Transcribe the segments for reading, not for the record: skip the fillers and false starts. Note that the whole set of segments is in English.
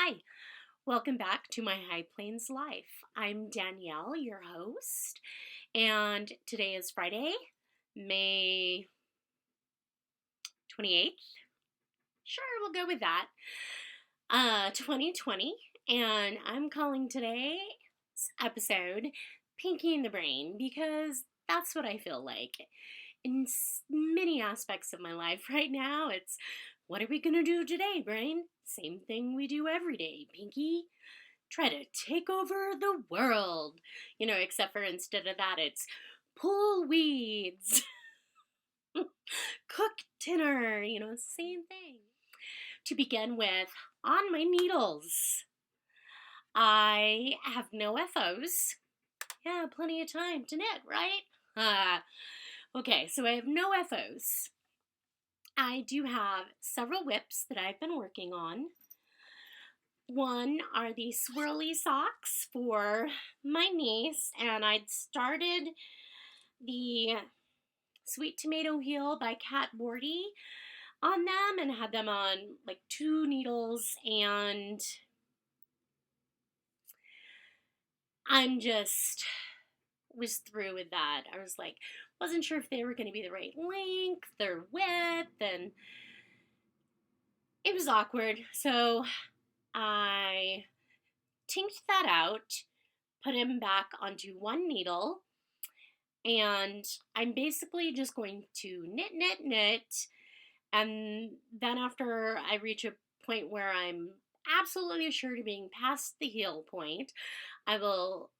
Hi, welcome back to my High Plains Life. I'm Danielle, your host, and today is Friday, May 28th. Sure, we'll go with that. 2020, and I'm calling today's episode Pinking the Brain because that's what I feel like. In many aspects of my life right now, it's what are we gonna do today, brain? Same thing we do every day, Pinky. Try to take over the world. Except for instead of that, it's pull weeds, cook dinner, same thing. To begin with, on my needles, I have no FOs. Yeah, plenty of time to knit, right? Okay, so I have no FOs. I do have several whips that I've been working on. One are the swirly socks for my niece, and I'd started the Sweet Tomato Heel by Kat Bordy on them and had them on like 2 needles, and I'm just was through with that. I was like, wasn't sure if they were going to be the right length or width, and it was awkward. So I tinked that out, put him back onto one needle, and I'm basically just going to knit, knit, knit, and then after I reach a point where I'm absolutely sure to being past the heel point, I will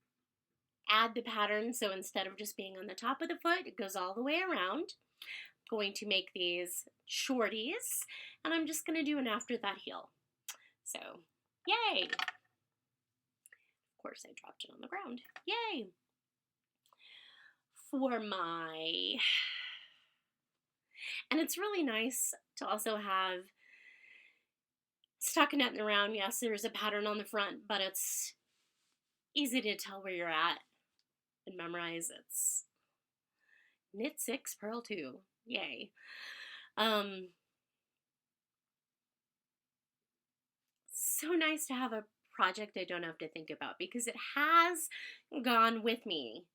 add the pattern. So instead of just being on the top of the foot, it goes all the way around. I'm going to make these shorties, and I'm just going to do an after that heel. So, yay! Of course, I dropped it on the ground. Yay! And it's really nice to also have stockinetting around. Yes, there's a pattern on the front, but it's easy to tell where you're at and memorize. It's knit 6, purl 2. Yay. So nice to have a project I don't have to think about because it has gone with me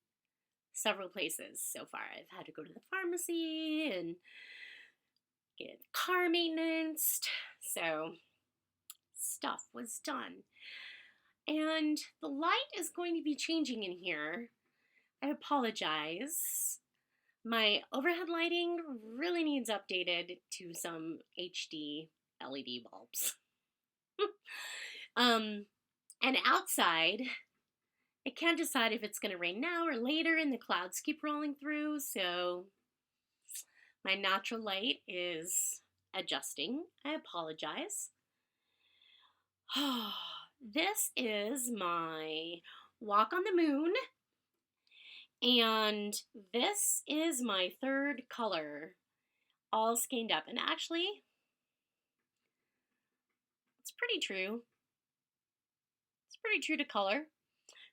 several places so far. I've had to go to the pharmacy and get car maintenance, so stuff was done. And the light is going to be changing in here. I apologize. My overhead lighting really needs updated to some HD LED bulbs. And outside, I can't decide if it's going to rain now or later, and the clouds keep rolling through, so my natural light is adjusting. I apologize. This is my Walk on the Moon, and this is my third color, all skeined up. And actually, it's pretty true. It's pretty true to color.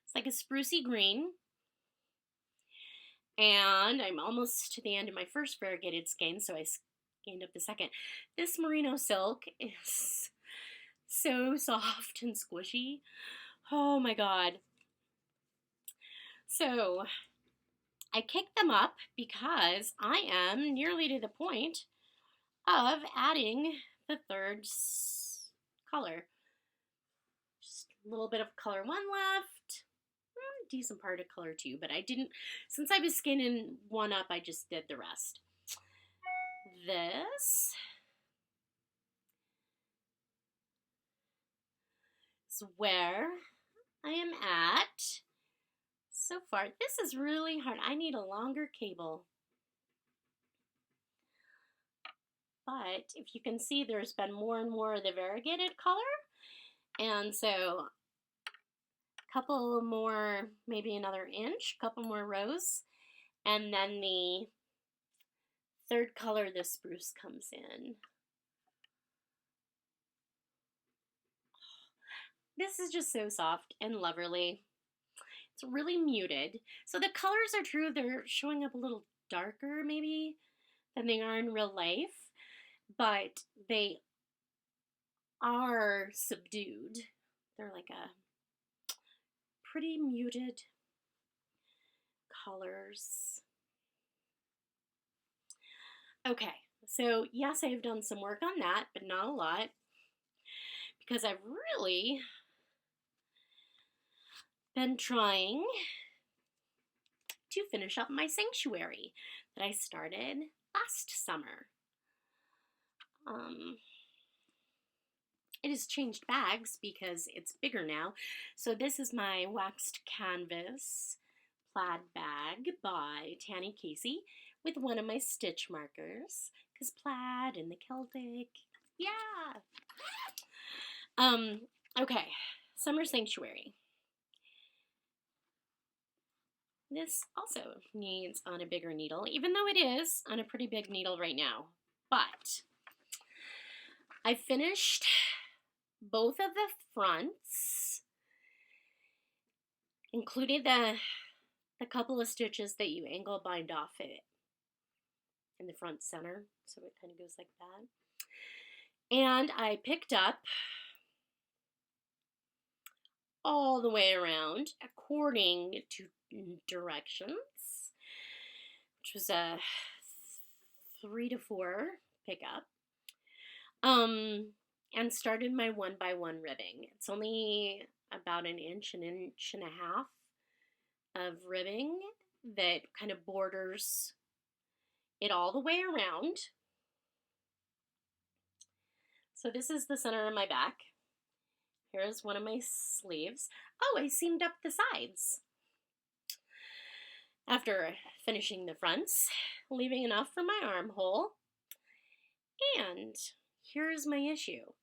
It's like a sprucey green. And I'm almost to the end of my first variegated skein, so I skeined up the second. This merino silk is so soft and squishy. Oh my god. So I kicked them up because I am nearly to the point of adding the third color. Just a little bit of color 1 left. Decent part of color 2, but I didn't, since I was skinning one up, I just did the rest. This is where I am at so far. This is really hard. I need a longer cable. But if you can see, there's been more and more of the variegated color. And so a couple more, maybe another inch, a couple more rows. And then the third color, the spruce, comes in. This is just so soft and loverly. It's really muted. So the colors are true. They're showing up a little darker maybe than they are in real life, but they are subdued. They're like a pretty muted colors. Okay, so yes, I've done some work on that, but not a lot, because I've really been trying to finish up my sanctuary that I started last summer. It has changed bags because it's bigger now. So this is my waxed canvas plaid bag by Tanny Casey with one of my stitch markers, because plaid and the Celtic, yeah. Okay, Summer Sanctuary. This also needs on a bigger needle, even though it is on a pretty big needle right now. But I finished both of the fronts, including the couple of stitches that you angle bind off it in the front center, so it kind of goes like that. And I picked up all the way around according to directions, which was a 3 to 4 pickup. And started my 1x1 ribbing. It's only about an inch and a half of ribbing that kind of borders it all the way around. So this is the center of my back. Here's one of my sleeves. Oh, I seamed up the sides after finishing the fronts, leaving enough for my armhole. And here's my issue.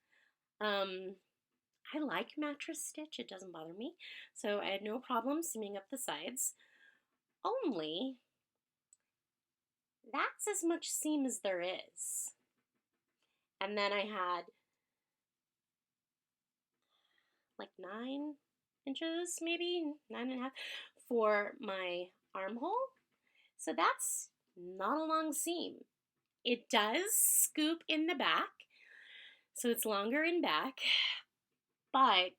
I like mattress stitch, it doesn't bother me, so I had no problem seaming up the sides, only that's as much seam as there is. And then I had like 9 inches, maybe 9.5 for my armhole, so that's not a long seam. It does scoop in the back, so it's longer in back, but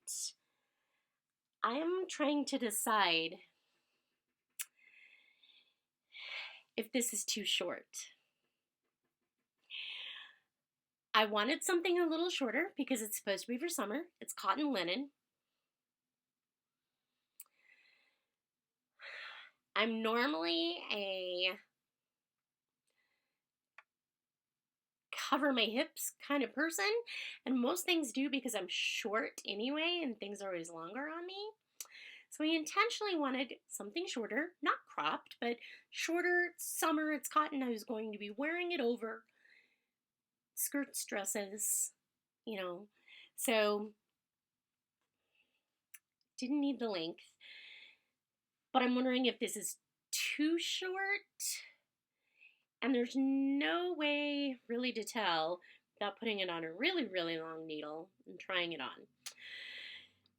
I am trying to decide if this is too short. I wanted something a little shorter because it's supposed to be for summer. It's cotton linen. I'm normally a cover my hips kind of person, and most things do because I'm short anyway and things are always longer on me. So I intentionally wanted something shorter, not cropped, but shorter. Summer, it's cotton. I was going to be wearing it over skirts, dresses, you know. So didn't need the length. But I'm wondering if this is too short. And there's no way really to tell without putting it on a really, really long needle and trying it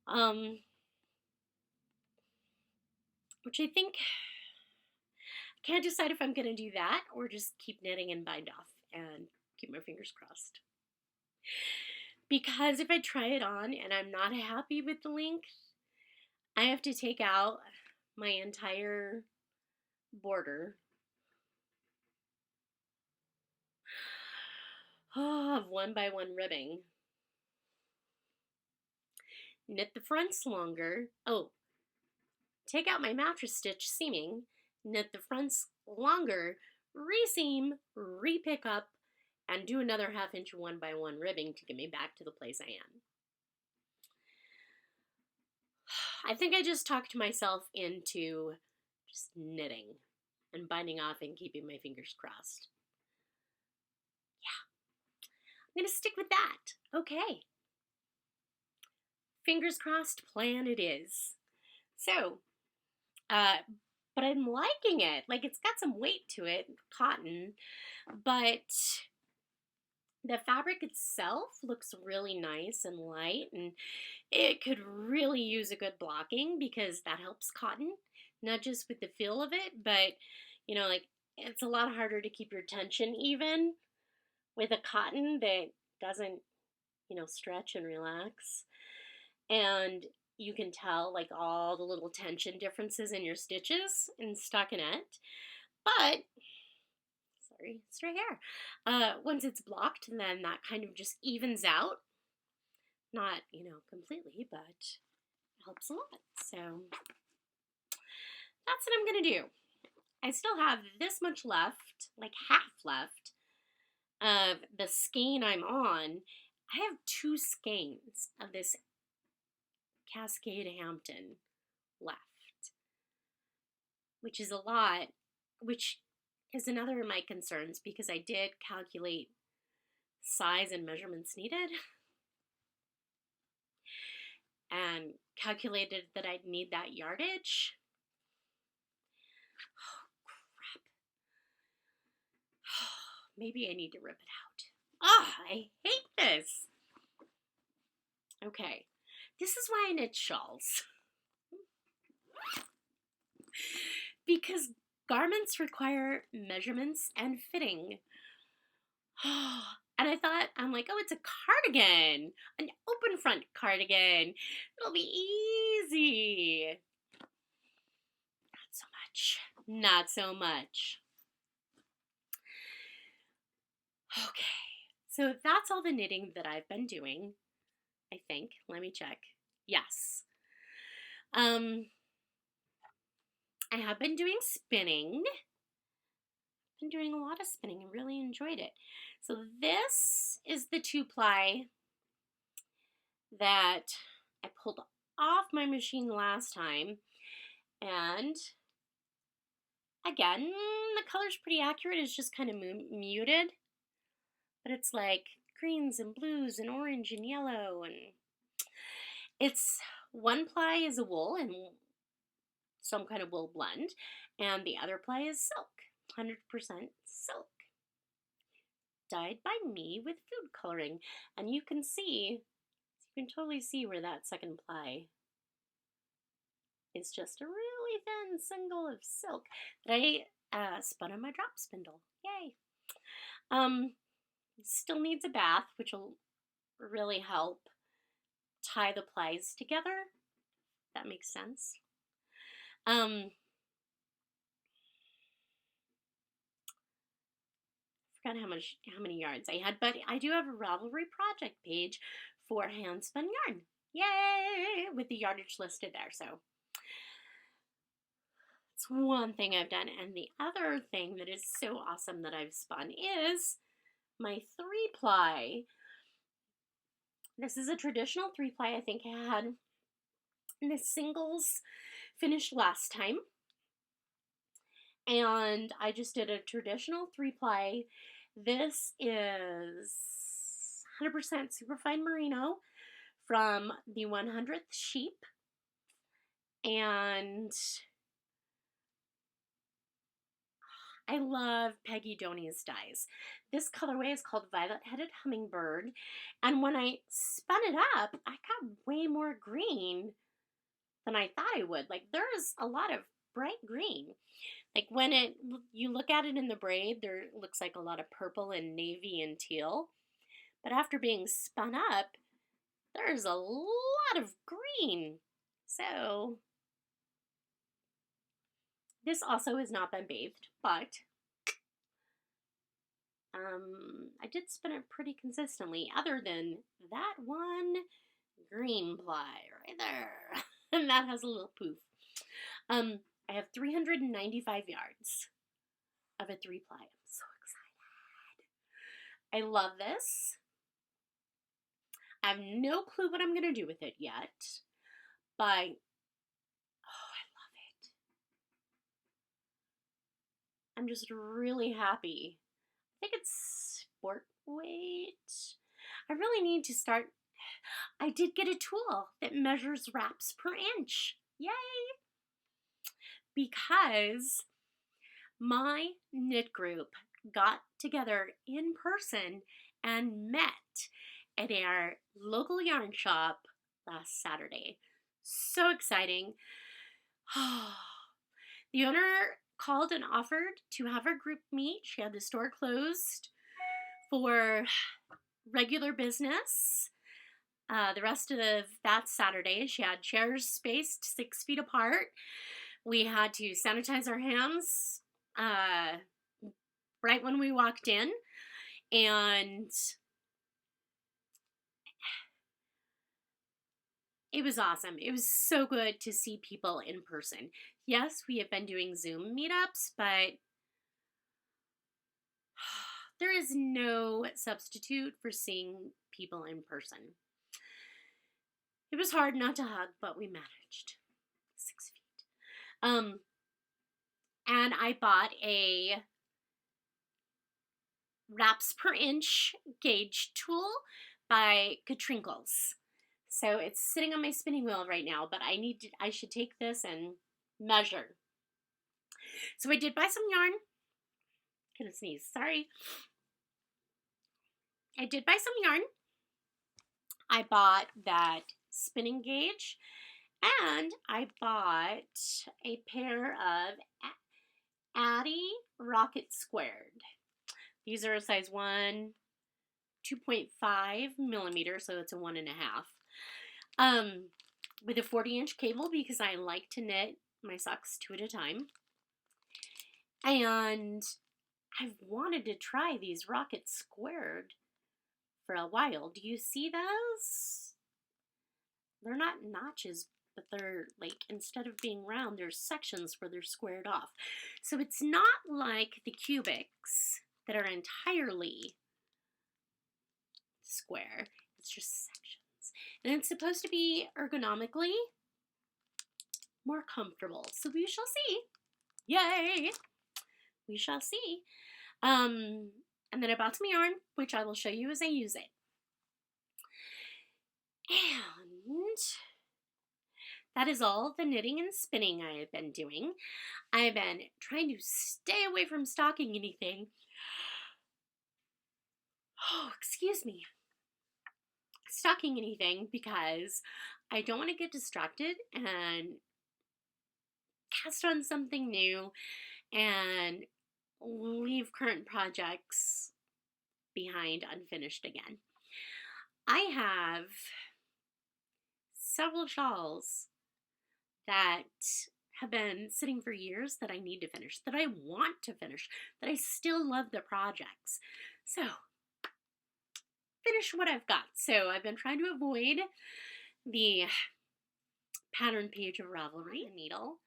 on. Which I think, I can't decide if I'm going to do that or just keep knitting and bind off and keep my fingers crossed. Because if I try it on and I'm not happy with the length, I have to take out my entire border of 1x1 ribbing. Knit the fronts longer. Oh, take out my mattress stitch seaming, knit the fronts longer, reseam, repick up, and do another 1/2 inch 1x1 ribbing to get me back to the place I am. I think I just talked myself into just knitting and binding off and keeping my fingers crossed. Yeah, I'm gonna stick with that. Okay. Fingers crossed, plan it is. So, but I'm liking it. Like, it's got some weight to it, cotton, but the fabric itself looks really nice and light, and it could really use a good blocking because that helps cotton, not just with the feel of it, but, you know, like, it's a lot harder to keep your tension even with a cotton that doesn't stretch and relax. And you can tell like all the little tension differences in your stitches in stockinette. But, sorry, stray hair. Once it's blocked, then that kind of just evens out. Not, completely, but it helps a lot. So that's what I'm going to do. I still have this much left, like half left, of the skein I'm on. I have 2 skeins of this Cascade Hampton left, which is a lot, which is another of my concerns because I did calculate size and measurements needed and calculated that I'd need that yardage. Oh, crap. Maybe I need to rip it out. I hate this. Okay, this is why I knit shawls. Because garments require measurements and fitting. And I'm like, oh, it's a cardigan, an open front cardigan. It'll be easy. Not so much. Not so much. Okay, so that's all the knitting that I've been doing, I think. Let me check. Yes. I have been doing spinning. Been doing a lot of spinning and really enjoyed it. So this is the 2-ply that I pulled off my machine last time. And again, the color's pretty accurate. It's just kind of muted. But it's like greens and blues and orange and yellow. And it's 1-ply is a wool and some kind of wool blend. And the other ply is silk. 100% silk, dyed by me with food coloring. And you can totally see where that 2nd ply is just a really thin single of silk that I spun on my drop spindle. Yay! Still needs a bath, which will really help tie the plies together. If that makes sense. Forgot how many yards I had, but I do have a Ravelry project page for hand spun yarn. Yay! With the yardage listed there. So it's one thing I've done. And the other thing that is so awesome that I've spun is my 3-ply. This is a traditional 3-ply. I think I had the singles finished last time. And I just did a traditional 3-ply. This is 100% superfine merino from the 100th sheep. And I love Peggy Doney's dyes. This colorway is called Violet-Headed Hummingbird. And when I spun it up, I got way more green than I thought I would. Like, there's a lot of bright green. Like when you look at it in the braid, there looks like a lot of purple and navy and teal. But after being spun up, there's a lot of green. So this also has not been bathed, but I did spin it pretty consistently, other than that one green ply right there. And that has a little poof. I have 395 yards of a 3-ply. I'm so excited. I love this. I have no clue what I'm going to do with it yet, but I love it. I'm just really happy. I think it's sport weight. I really need to start. I did get a tool that measures wraps per inch. Yay! Because my knit group got together in person and met at our local yarn shop last Saturday. So exciting. The owner called and offered to have our group meet. She had the store closed for regular business, The rest of that Saturday, she had chairs spaced 6 feet apart. We had to sanitize our hands right when we walked in. And it was awesome. It was so good to see people in person. Yes, we have been doing Zoom meetups, but there is no substitute for seeing people in person. It was hard not to hug, but we managed. 6 feet. And I bought a wraps per inch gauge tool by Katrinkles. So it's sitting on my spinning wheel right now, but I should take this and measure. So I did buy some yarn. Gonna sneeze, sorry. I did buy some yarn. I bought that spinning gauge, and I bought a pair of Addy Rocket Squared. These are a size 1, 2.5 millimeters, so it's a 1.5. With a 40-inch cable because I like to knit my socks 2 at a time. And I've wanted to try these Rocket Squared for a while. Do you see those? They're not notches, but they're like, instead of being round, there's sections where they're squared off. So it's not like the cubics that are entirely square. It's just sections. And it's supposed to be ergonomically more comfortable. So we shall see. Yay! We shall see. And then I bought some yarn, which I will show you as I use it. And that is all the knitting and spinning I have been doing. I've been trying to stay away from stocking anything. Oh, excuse me. Stocking anything because I don't want to get distracted and cast on something new and leave current projects behind unfinished again. I have several shawls that have been sitting for years that I need to finish, that I want to finish, that I still love the projects. So, finish what I've got. So, I've been trying to avoid the pattern page of Ravelry needle.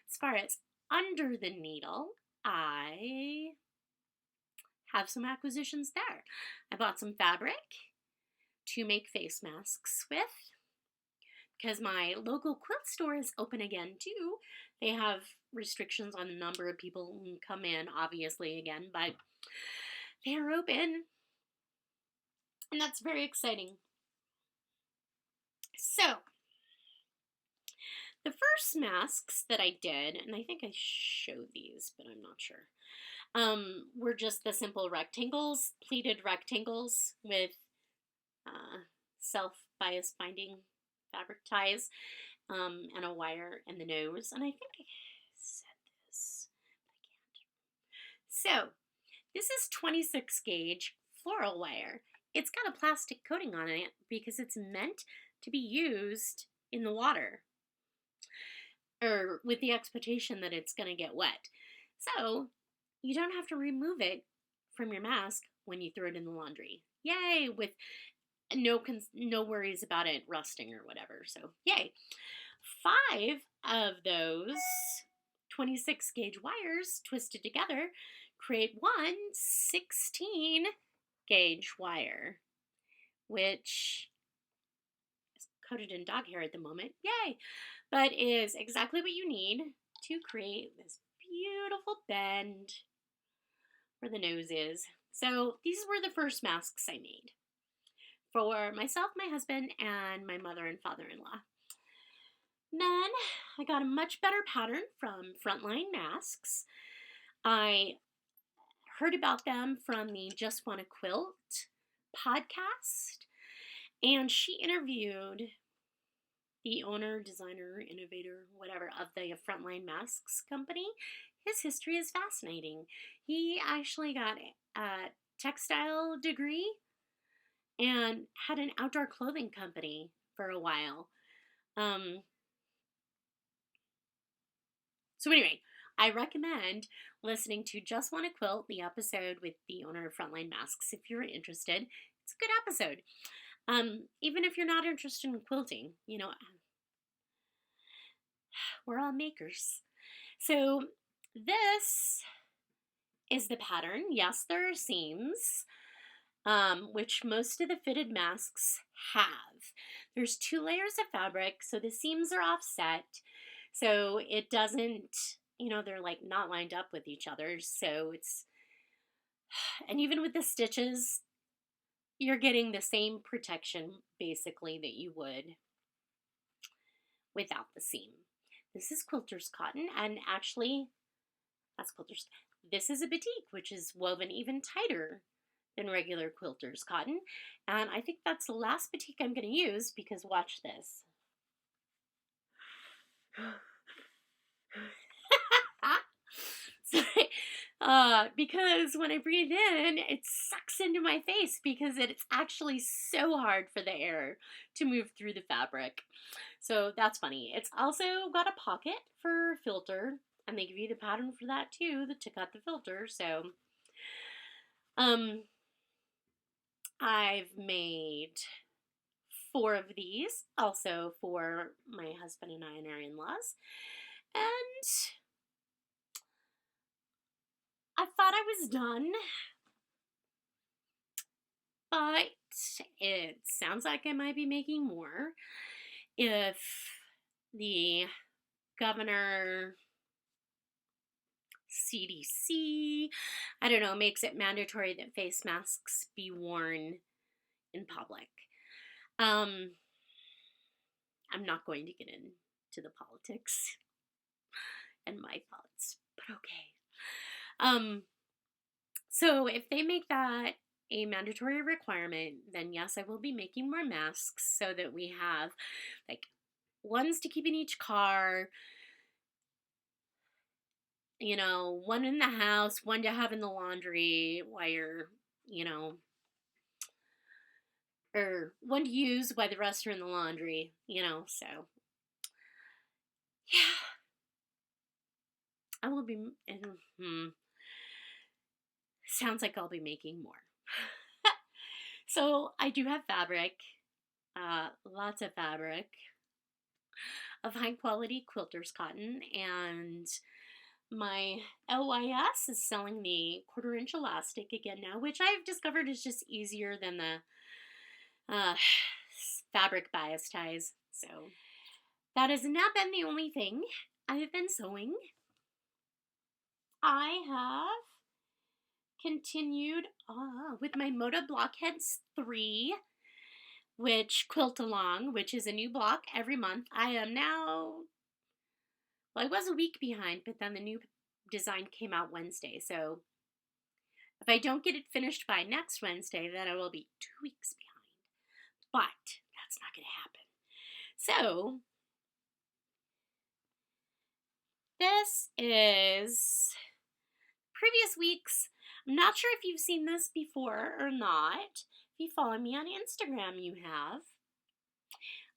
As far as under the needle, I have some acquisitions there. I bought some fabric to make face masks with because my local quilt store is open again too. They have restrictions on the number of people who come in, obviously, again, but they are open, and that's very exciting. So, the first masks that I did, and I think I showed these, but I'm not sure, were just the simple rectangles, pleated rectangles with self-bias binding fabric ties and a wire in the nose. And I think I said this, but I can't. So, this is 26 gauge floral wire. It's got a plastic coating on it because it's meant to be used in the water, or with the expectation that it's going to get wet. So, you don't have to remove it from your mask when you throw it in the laundry. Yay! With no worries about it rusting or whatever. So, yay. 5 of those 26 gauge wires twisted together create one 16 gauge wire, which is coated in dog hair at the moment. Yay! But is exactly what you need to create this beautiful bend where the nose is. So these were the first masks I made for myself, my husband, and my mother and father-in-law. Then I got a much better pattern from Frontline Masks. I heard about them from the Just Wanna Quilt podcast, and she interviewed the owner, designer, innovator, whatever, of the Frontline Masks company. His history is fascinating. He actually got a textile degree and had an outdoor clothing company for a while. Um, so anyway, I recommend listening to Just Wanna Quilt, the episode with the owner of Frontline Masks, if you're interested. It's a good episode. Even if you're not interested in quilting, we're all makers. So this is the pattern. Yes, there are seams, which most of the fitted masks have. There's 2 layers of fabric, so the seams are offset, so it doesn't, they're like not lined up with each other. So and even with the stitches, you're getting the same protection basically that you would without the seam. This is quilter's cotton, and actually, that's quilter's. This is a batik, which is woven even tighter than regular quilter's cotton. And I think that's the last batik I'm going to use, because watch this. Sorry. Because when I breathe in, it sucks into my face because it's actually so hard for the air to move through the fabric. So that's funny. It's also got a pocket for filter, and they give you the pattern for that too, to cut the filter. So, I've made 4 of these, also for my husband and I and our in-laws. And I thought I was done, but it sounds like I might be making more if the governor, CDC, I don't know, makes it mandatory that face masks be worn in public. I'm not going to get into the politics and my thoughts, but okay. So if they make that a mandatory requirement, then yes, I will be making more masks so that we have like ones to keep in each car, one in the house, one to have in the laundry while you're, or one to use while the rest are in the laundry, so yeah, I will be, sounds like I'll be making more. So I do have fabric, lots of fabric of high quality quilter's cotton, and my LYS is selling the 1/4 inch elastic again now, which I've discovered is just easier than the fabric bias ties. So that has not been the only thing I have been sewing. I have continued with my Moda Blockheads 3, which Quilt Along, which is a new block every month. I am now, well, I was a week behind, but then the new design came out Wednesday. So if I don't get it finished by next Wednesday, then I will be 2 weeks behind. But that's not going to happen. So this is previous weeks. I'm not sure if you've seen this before or not. If you follow me on Instagram, you have.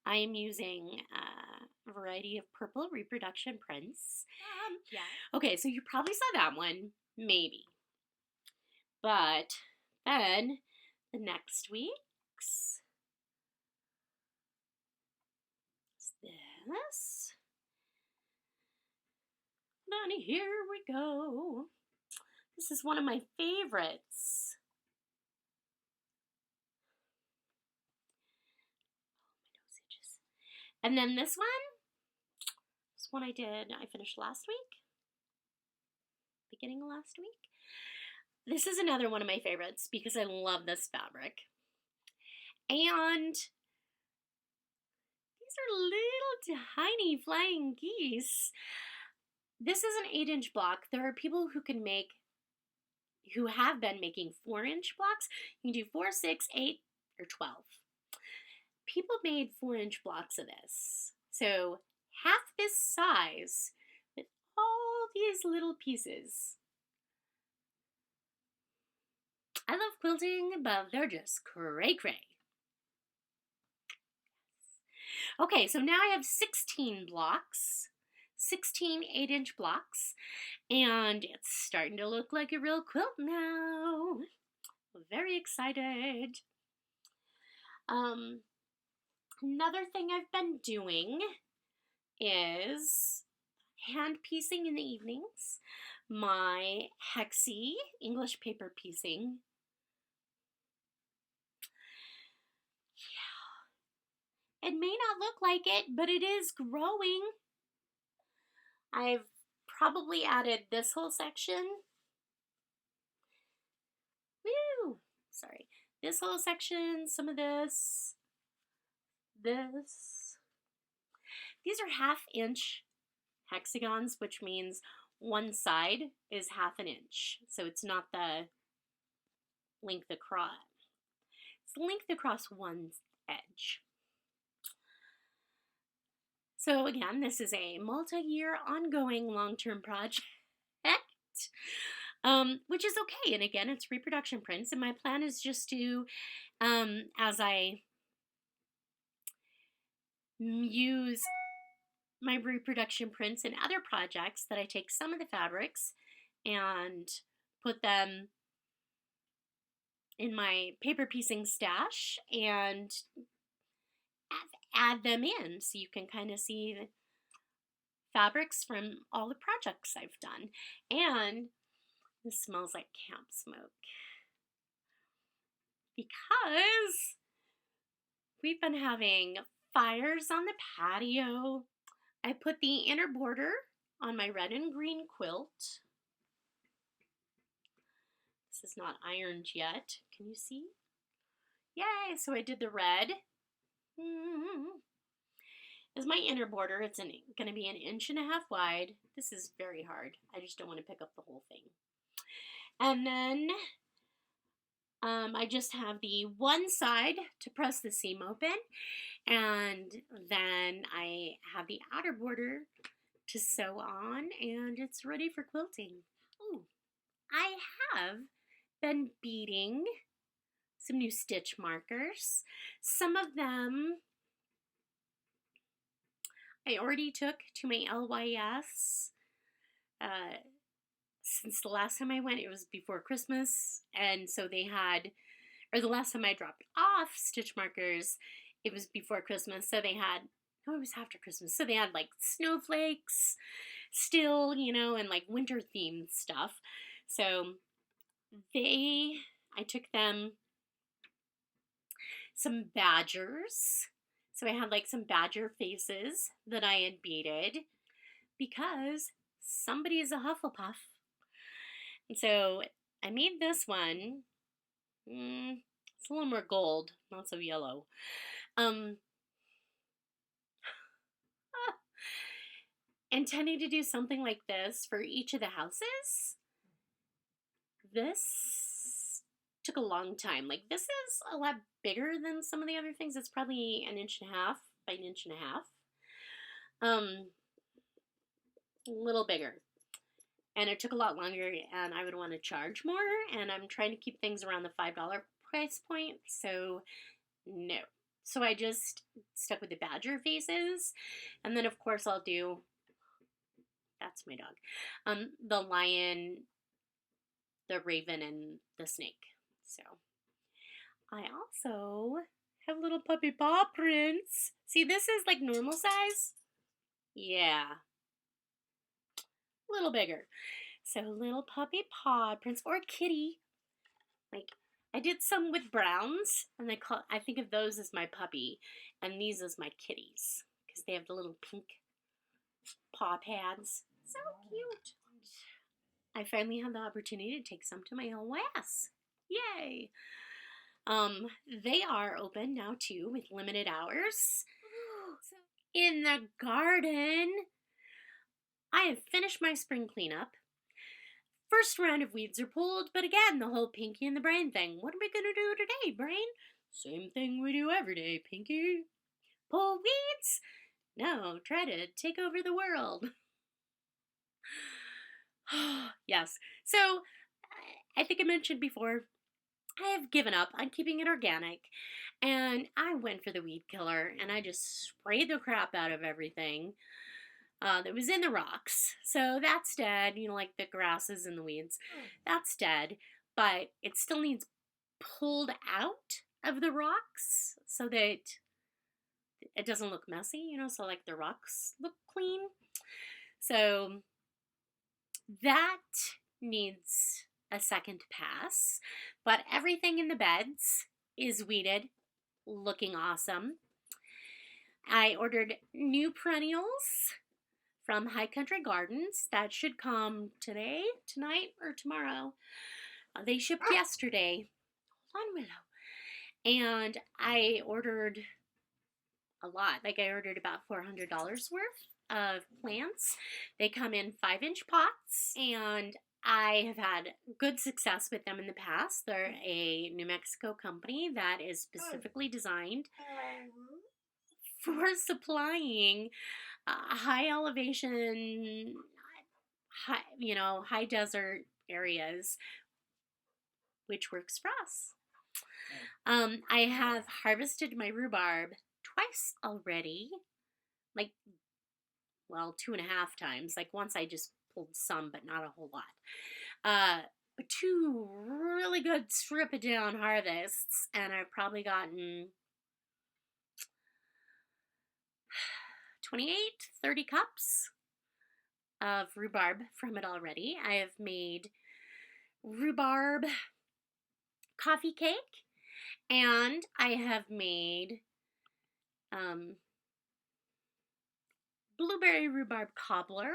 I am using a variety of purple reproduction prints. Yeah. Okay, so you probably saw that one, maybe. But then the next week's is this. And here we go. This is one of my favorites. And then this one I finished last week, beginning of last week. This is another one of my favorites because I love this fabric. And these are little tiny flying geese. This is an 8-inch block. There are people who have been making 4-inch blocks. You can do 4, 6, 8, or 12. People made 4-inch blocks of this. So half this size with all these little pieces. I love quilting, but they're just cray-cray. Okay, so now I have 16 blocks, 16 8-inch blocks, and it's starting to look like a real quilt now. Very excited. Another thing I've been doing is hand piecing in the evenings. My Hexie English paper piecing. Yeah. It may not look like it, but it is growing. I've probably added this whole section. Woo! Sorry. This whole section, some of this. These are 1/2 inch hexagons, which means one side is 1/2 inch. So it's not the length across. It's the length across one edge. So again, this is a multi-year ongoing long-term project, which is okay. And again, it's reproduction prints. And my plan is just to, as I use my reproduction prints in other projects, that I take some of the fabrics and put them in my paper piecing stash and add them in so you can kind of see the fabrics from all the projects I've done. And this smells like camp smoke because we've been having fires on the patio. I put the inner border on my red and green quilt. This is not ironed yet. Can you see? Yay! So I did the red. Is my inner border. It's going to be 1.5 inches wide. This is very hard. I just don't want to pick up the whole thing. And then I just have the one side to press the seam open, and then I have the outer border to sew on, and it's ready for quilting. Ooh, I have been beading some new stitch markers. Some of them I already took to my LYS. Since the last time I went, it was before Christmas, and so they had, or the last time I dropped off stitch markers, it was before Christmas, so they had, no, it was after Christmas, so they had like snowflakes still, you know, and like winter themed stuff. So I took them some badgers. So I had like some badger faces that I had beaded because somebody is a Hufflepuff. And so I made this one. It's a little more gold, not so yellow. Intending to do something like this for each of the houses. This took a long time. Like, this is a lot bigger than some of the other things. It's probably 1.5 inches by 1.5 inches. A little bigger. And it took a lot longer, and I would want to charge more, and I'm trying to keep things around the $5 price point, so no. So I just stuck with the badger faces, and then of course I'll do, that's my dog, the lion, the raven, and the snake. So I also have little puppy paw prints. See, this is like normal size. Yeah. A little bigger. So little puppy paw prints, or kitty. Like, I did some with browns, and I think of those as my puppy, and these as my kitties, because they have the little pink paw pads. So cute. I finally had the opportunity to take some to my LYS. Yay! They are open now too, with limited hours. In the garden, I have finished my spring cleanup. First round of weeds are pulled, but again, the whole Pinky and the Brain thing. What are we gonna do today, Brain? Same thing we do every day, Pinky. Pull weeds? No, try to take over the world. Yes. So, I think I mentioned before, I have given up on keeping it organic, and I went for the weed killer, and I just sprayed the crap out of everything that was in the rocks. So that's dead, like the grasses and the weeds. That's dead, but it still needs pulled out of the rocks so that it doesn't look messy, so like the rocks look clean. So that needs a second pass, but everything in the beds is weeded, looking awesome. I ordered new perennials from High Country Gardens. That should come today, tonight, or tomorrow. They shipped yesterday. Hold on, Willow. And I ordered a lot. Like I ordered about $400 worth of plants. They come in 5-inch pots, and I have had good success with them in the past. They're a New Mexico company that is specifically designed for supplying high elevation, high desert areas, which works for us. I have harvested my rhubarb twice already, like, well, 2.5 times. Like once I just pulled some, but not a whole lot. 2 really good strip it down harvests, and I've probably gotten 28, 30 cups of rhubarb from it already. I have made rhubarb coffee cake, and I have made blueberry rhubarb cobbler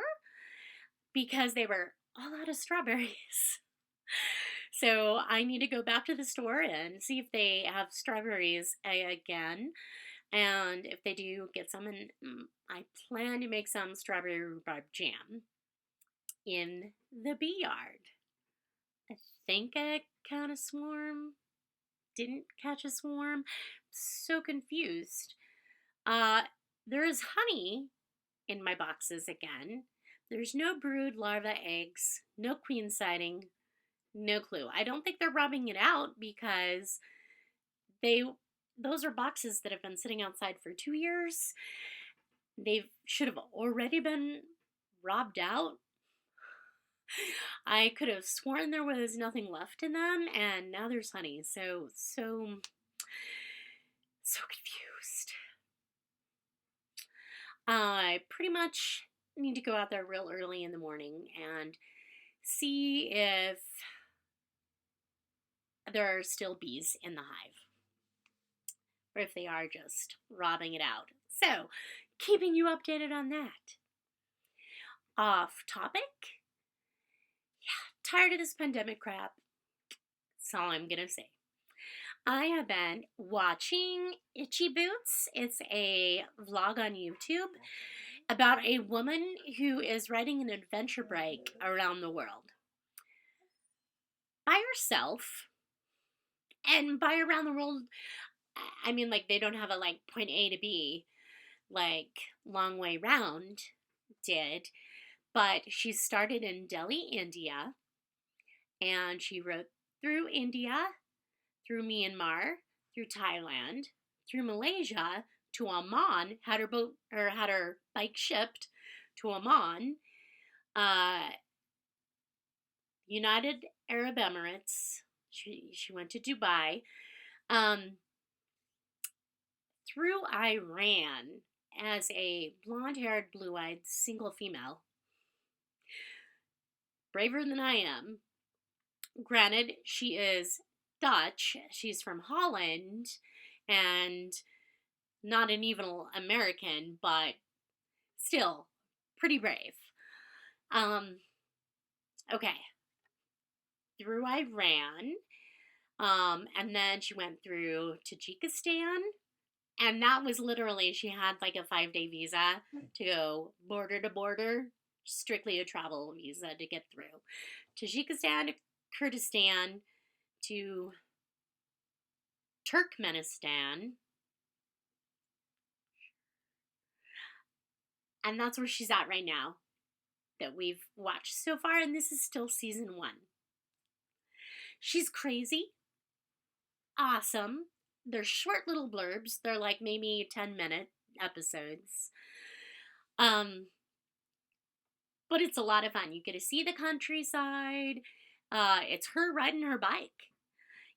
because they were all out of strawberries. So I need to go back to the store and see if they have strawberries again. And if they do, get some. And I plan to make some strawberry rhubarb jam in the bee yard. I think I caught a swarm. Didn't catch a swarm. So confused. There is honey in my boxes again. There's no brood, larva, eggs, no queen sighting, no clue. I don't think they're robbing it out because those are boxes that have been sitting outside for 2 years. They should have already been robbed out. I could have sworn there was nothing left in them, and now there's honey. So confused. I pretty much need to go out there real early in the morning and see if there are still bees in the hive, or if they are just robbing it out. So, keeping you updated on that. Off topic. Yeah, tired of this pandemic crap. That's all I'm gonna say. I have been watching Itchy Boots. It's a vlog on YouTube about a woman who is riding an adventure bike around the world by herself. And by around the world, I mean, like, they don't have a, like, point A to B, like, long way round did. But she started in Delhi, India, and she rode through India, through Myanmar, through Thailand, through Malaysia, to Oman, had her bike shipped to Oman, United Arab Emirates. She went to Dubai, through Iran as a blonde-haired, blue-eyed single female. Braver than I am. Granted, she is Dutch. She's from Holland and not an evil American, but still pretty brave. Okay. Through Iran, and then she went through Tajikistan, and that was literally, she had like a 5-day visa to go border to border, strictly a travel visa to get through. Tajikistan to Kurdistan to Turkmenistan, and that's where she's at right now that we've watched so far, and this is still season 1. She's crazy. awesome. They're short little blurbs. They're like maybe 10-minute episodes. But it's a lot of fun. You get to see the countryside. It's her riding her bike.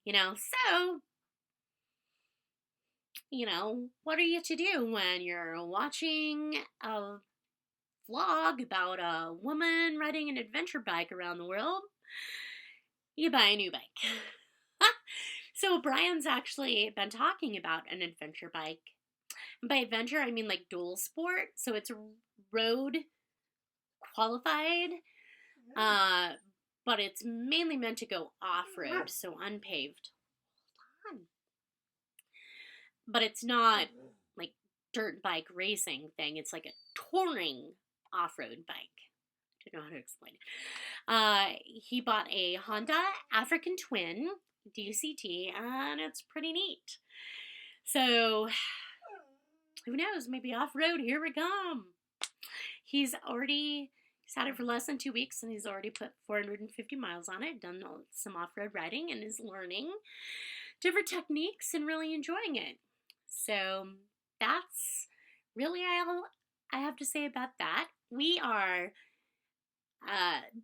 So, what are you to do when you're watching a vlog about a woman riding an adventure bike around the world? You buy a new bike. So Brian's actually been talking about an adventure bike. And by adventure, I mean like dual sport. So it's road qualified, but it's mainly meant to go off-road, so unpaved. Hold on. But it's not like dirt bike racing thing. It's like a touring off-road bike. I don't know how to explain it. He bought a Honda African Twin DCT, and it's pretty neat. So, who knows? Maybe off-road, here we come. He's had it for less than 2 weeks, and he's already put 450 miles on it, done some off-road riding, and is learning different techniques and really enjoying it. So that's really all I have to say about that. We are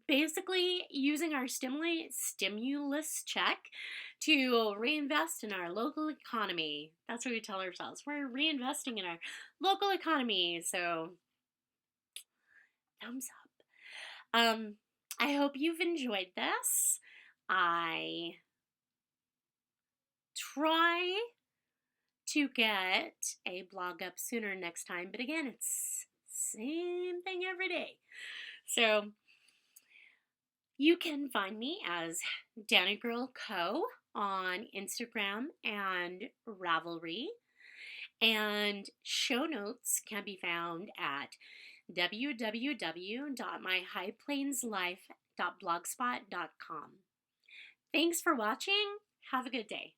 basically using our stimulus check to reinvest in our local economy. That's what we tell ourselves. We're reinvesting in our local economy. So thumbs up. I hope you've enjoyed this. I try to get a blog up sooner next time, but again, it's same thing every day. So you can find me as Danny Girl Co. on Instagram and Ravelry, and show notes can be found at www.myhighplainslife.blogspot.com. Thanks for watching. Have a good day.